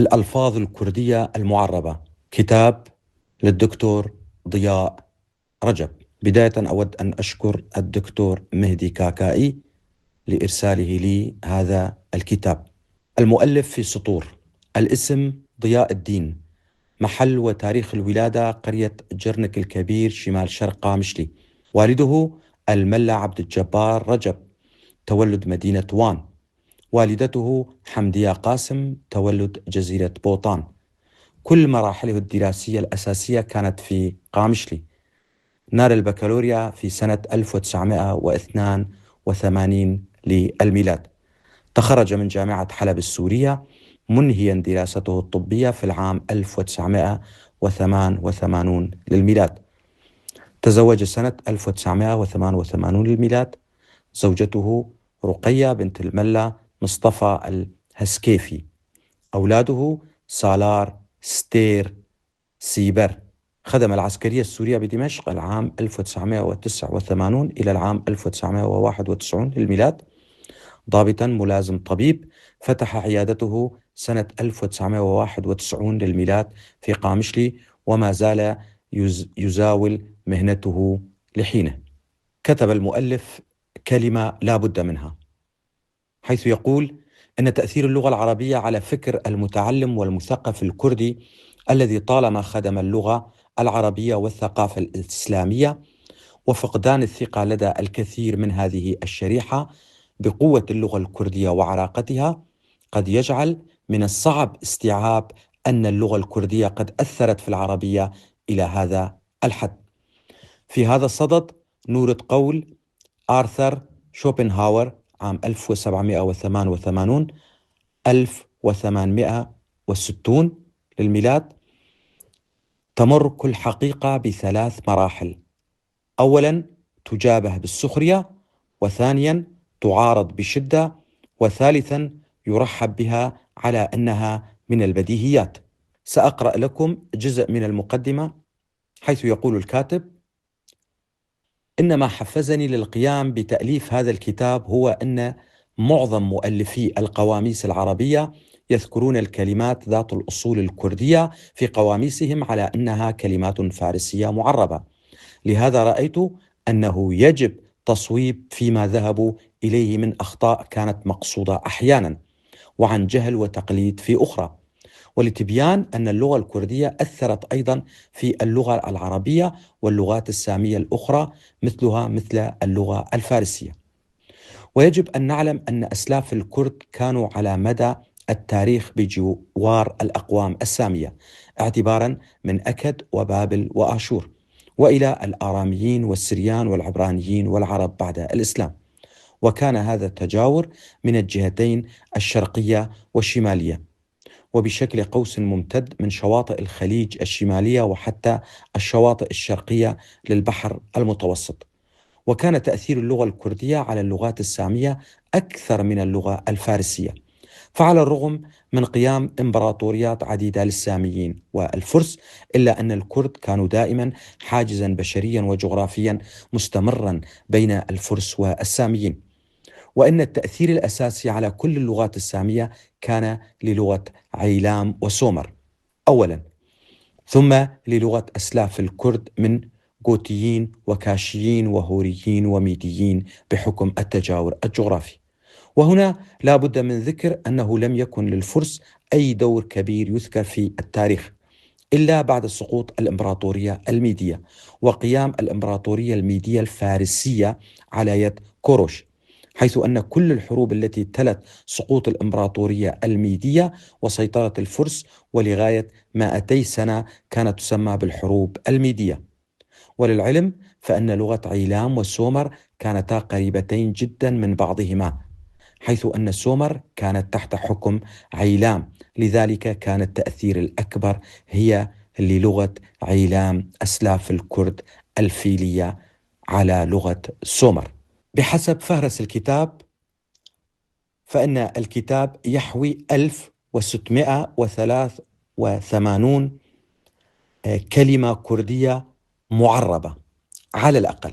الألفاظ الكردية المعربة، كتاب للدكتور ضياء رجب. بداية أود أن أشكر الدكتور مهدي كاكائي لإرساله لي هذا الكتاب. المؤلف في سطور: الاسم ضياء الدين، محل وتاريخ الولادة قرية جرنك الكبير شمال شرق قامشلي، والده الملا عبد الجبار رجب، تولد مدينة وان، والدته حمدية قاسم، تولد جزيرة بوطان. كل مراحله الدراسية الأساسية كانت في قامشلي. نال البكالوريا في سنة 1982 للميلاد. تخرج من جامعة حلب السورية منهيا دراسته الطبية في العام 1988 للميلاد. تزوج سنة 1988 للميلاد زوجته رقية بنت الملا مصطفى الهسكيفي. أولاده سالار، ستير، سيبر. خدم العسكرية السورية بدمشق العام 1989 إلى العام 1991 للميلاد ضابطا ملازم طبيب. فتح عيادته سنة 1991 للميلاد في قامشلي، وما زال يزاول مهنته لحينه. كتب المؤلف كلمة لا بد منها، حيث يقول إن تأثير اللغة العربية على فكر المتعلم والمثقف الكردي الذي طالما خدم اللغة العربية والثقافة الإسلامية، وفقدان الثقة لدى الكثير من هذه الشريحة بقوة اللغة الكردية وعراقتها، قد يجعل من الصعب استيعاب أن اللغة الكردية قد أثرت في العربية إلى هذا الحد. في هذا الصدد نورد قول آرثر شوبنهاور عام 1788 1860 للميلاد: تمر كل حقيقة بثلاث مراحل: أولا تجابه بالسخرية، وثانيا تعارض بشدة، وثالثا يرحب بها على أنها من البديهيات. سأقرأ لكم جزء من المقدمة، حيث يقول الكاتب: إن ما حفزني للقيام بتأليف هذا الكتاب هو أن معظم مؤلفي القواميس العربية يذكرون الكلمات ذات الأصول الكردية في قواميسهم على أنها كلمات فارسية معربة. لهذا رأيت أنه يجب تصويب فيما ذهبوا إليه من أخطاء كانت مقصودة أحيانا، وعن جهل وتقليد في أخرى، ولتبيان أن اللغة الكردية أثرت أيضا في اللغة العربية واللغات السامية الأخرى مثلها مثل اللغة الفارسية. ويجب أن نعلم أن أسلاف الكرد كانوا على مدى التاريخ بجوار الأقوام السامية، اعتبارا من أكد وبابل وآشور، وإلى الآراميين والسريان والعبرانيين والعرب بعد الإسلام. وكان هذا التجاور من الجهتين الشرقية والشمالية، وبشكل قوس ممتد من شواطئ الخليج الشمالية وحتى الشواطئ الشرقية للبحر المتوسط. وكان تأثير اللغة الكردية على اللغات السامية أكثر من اللغة الفارسية. فعلى الرغم من قيام إمبراطوريات عديدة للساميين والفرس، إلا أن الكرد كانوا دائما حاجزا بشريا وجغرافيا مستمرا بين الفرس والساميين، وأن التأثير الأساسي على كل اللغات السامية كان للغة عيلام وسومر أولا، ثم للغة أسلاف الكرد من جوتيين وكاشيين وهوريين وميديين بحكم التجاور الجغرافي. وهنا لا بد من ذكر أنه لم يكن للفرس أي دور كبير يذكر في التاريخ إلا بعد سقوط الإمبراطورية الميدية وقيام الإمبراطورية الميدية الفارسية على يد كوروش، حيث أن كل الحروب التي تلت سقوط الإمبراطورية الميدية وسيطرة الفرس ولغاية 200 سنة كانت تسمى بالحروب الميدية. وللعلم فإن لغة عيلام والسومر كانتا قريبتين جدا من بعضهما، حيث أن السومر كانت تحت حكم عيلام، لذلك كان التأثير الأكبر هي للغة عيلام أسلاف الكرد الفيلية على لغة السومر. بحسب فهرس الكتاب فإن الكتاب يحوي 1683 كلمة كردية معربة على الأقل.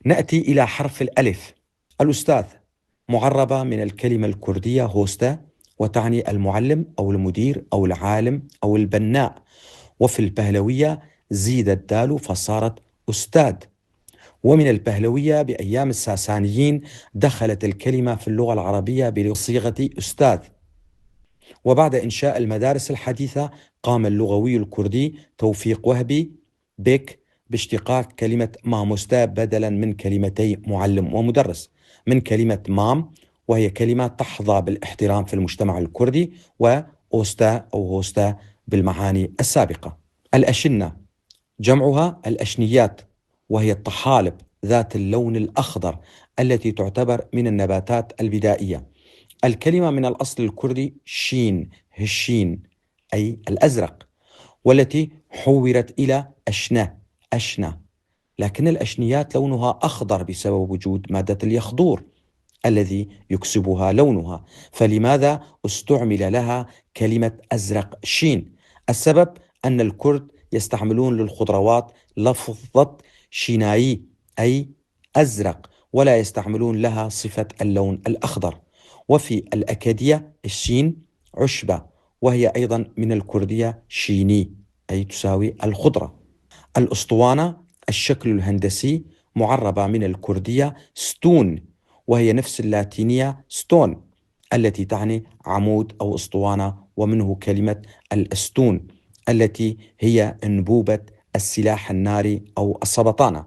نأتي إلى حرف الألف. الأستاذ: معربة من الكلمة الكردية هوستا، وتعني المعلم أو المدير أو العالم أو البناء. وفي البهلوية زيد الدال فصارت أستاذ. ومن البهلوية بأيام الساسانيين دخلت الكلمة في اللغة العربية بصيغة أستاذ. وبعد إنشاء المدارس الحديثة قام اللغوي الكردي توفيق وهبي بك باشتقاق كلمة ماموستا بدلا من كلمتي معلم ومدرس من كلمة مام، وهي كلمة تحظى بالاحترام في المجتمع الكردي، وأوستا أو هوستا بالمعاني السابقة. الأشنة جمعها الأشنيات، وهي الطحالب ذات اللون الأخضر التي تعتبر من النباتات البدائية. الكلمة من الأصل الكردي شين هشين أي الأزرق، والتي حورت إلى أشنة، لكن الأشنيات لونها أخضر بسبب وجود مادة اليخضور الذي يكسبها لونها، فلماذا استعمل لها كلمة أزرق شين؟ السبب أن الكرد يستعملون للخضروات لفظة شينايي أي أزرق، ولا يستعملون لها صفة اللون الأخضر. وفي الأكادية الشين عشبة، وهي أيضا من الكردية شيني أي تساوي الخضرة. الأسطوانة الشكل الهندسي معربة من الكردية ستون، وهي نفس اللاتينية ستون التي تعني عمود أو أسطوانة، ومنه كلمة الأستون التي هي أنبوبة السلاح الناري أو السبطانة.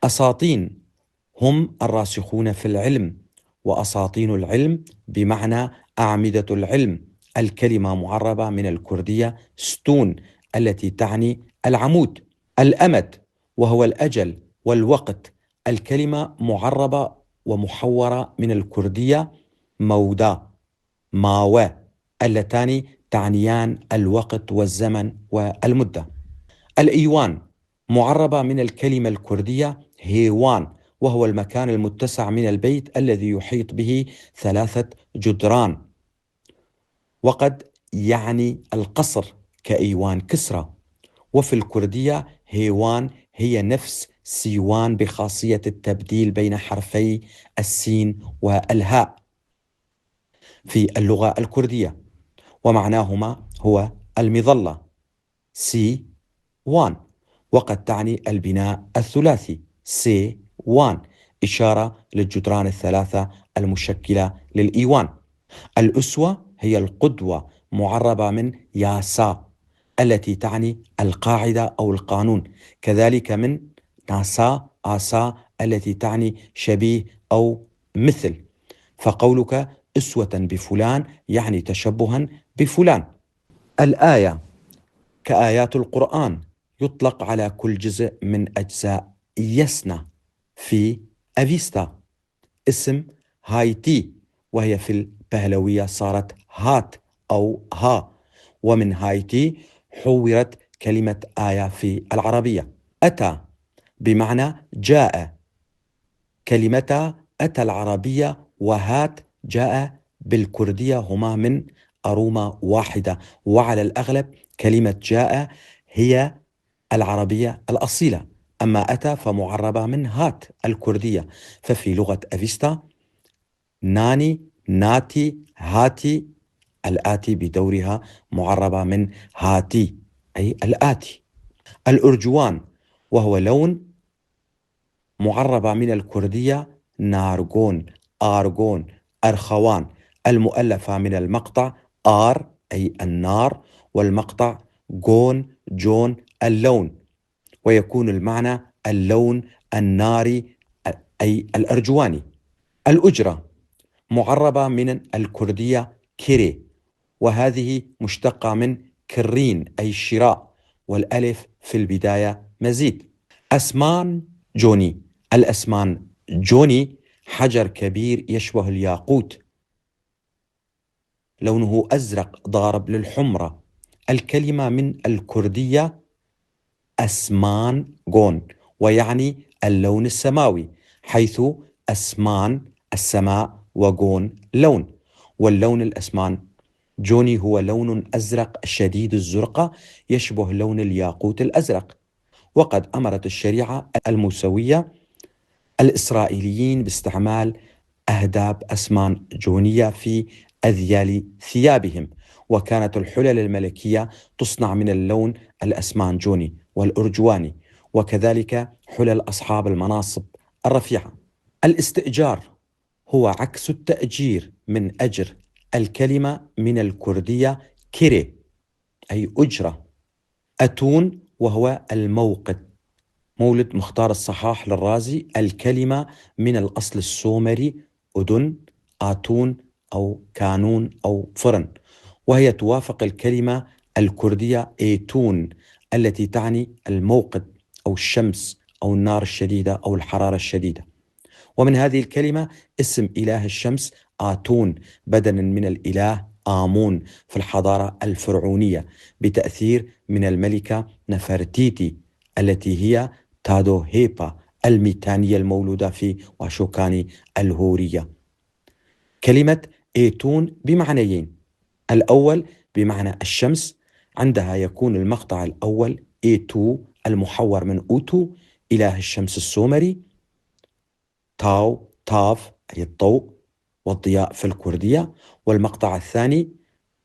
أساطين هم الراسخون في العلم، وأساطين العلم بمعنى أعمدة العلم. الكلمة معربة من الكردية ستون التي تعني العمود. الأمد وهو الأجل والوقت، الكلمة معربة ومحورة من الكردية مودا ماوى اللتان تعنيان الوقت والزمن والمدة. الإيوان معربة من الكلمة الكردية هيوان، وهو المكان المتسع من البيت الذي يحيط به 3 جدران، وقد يعني القصر كإيوان كسرى. وفي الكردية هيوان هي نفس سيوان بخاصية التبديل بين حرفي السين والهاء في اللغة الكردية، ومعناهما هو المظلة سي وان، وقد تعني البناء الثلاثي سي وان، إشارة للجدران 3 المشكلة للإيوان. الأسوة هي القدوة معربة من ياسا التي تعني القاعدة أو القانون، كذلك من ناسا آسا التي تعني شبيه أو مثل، فقولك أسوة بفلان يعني تشبها بفلان. الآية كآيات القرآن يطلق على كل جزء من أجزاء يسنا في أفيستا. اسم هايتي وهي في البهلوية صارت هات أو ها، ومن هايتي حورت كلمة آية في العربية. أتى بمعنى جاء، كلمتا أتى العربية وهات جاء بالكردية هما من أرومة واحدة، وعلى الأغلب كلمة جاء هي العربية الأصيلة، أما أتى فمعربة من هات الكردية. ففي لغة أفيستا ناني ناتي هاتي، الآتي بدورها معربة من هاتي أي الآتي. الأرجوان وهو لون معربة من الكردية نارجون آرجون أرخوان، المؤلفة من المقطع آر أي النار والمقطع جون جون اللون، ويكون المعنى اللون الناري أي الأرجواني. الأجرة معربة من الكردية كيري، وهذه مشتقة من كرين أي الشراء، والألف في البداية مزيد. أسمان جوني، الأسمان جوني حجر كبير يشبه الياقوت، لونه أزرق ضارب للحمرة. الكلمة من الكردية أسمان جون، ويعني اللون السماوي، حيث أسمان السماء وجون لون، واللون الأسمان جوني هو لون أزرق شديد الزرقة يشبه لون الياقوت الأزرق. وقد أمرت الشريعة الموسوية الإسرائيليين باستعمال أهداب أسمان جونية في أذيال ثيابهم. وكانت الحلل الملكية تصنع من اللون الأسمنجوني والأرجواني، وكذلك حلل أصحاب المناصب الرفيعة. الاستئجار هو عكس التأجير من أجر. الكلمة من الكردية كيري أي أجرة. أتون وهو الموقد. مولد مختار الصحاح للرازي: الكلمة من الأصل السومري أدن، آتون أو كانون أو فرن، وهي توافق الكلمة الكردية إيتون التي تعني الموقد أو الشمس أو النار الشديدة أو الحرارة الشديدة. ومن هذه الكلمة اسم إله الشمس آتون بدلا من الإله آمون في الحضارة الفرعونية، بتأثير من الملكة نفرتيتي التي هي تادو هيبا الميتانية المولودة في واشوكاني الهورية. كلمة إيتون بمعنيين: الأول بمعنى الشمس، عندها يكون المقطع الأول إيتو المحور من أوتو إله الشمس السومري، تاو تاف أي الضوء والضياء في الكردية، والمقطع الثاني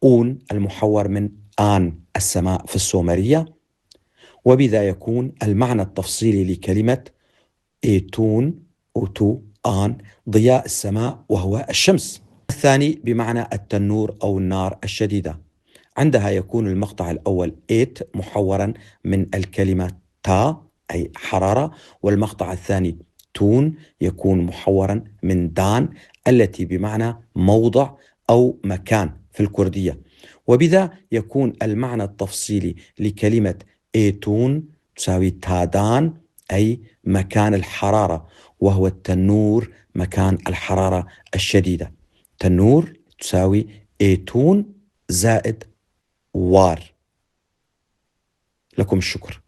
أون المحور من آن السماء في السومرية. وبذا يكون المعنى التفصيلي لكلمة إيتون أوتو آن ضياء السماء وهو الشمس. الثاني بمعنى التنور أو النار الشديدة، عندها يكون المقطع الأول إيت محورا من الكلمة تا أي حرارة، والمقطع الثاني تون يكون محورا من دان التي بمعنى موضع أو مكان في الكردية. وبذا يكون المعنى التفصيلي لكلمة إيتون تساوي تادان أي مكان الحرارة، وهو التنور مكان الحرارة الشديدة. تنور تساوي إيتون زائد وار. لكم الشكر.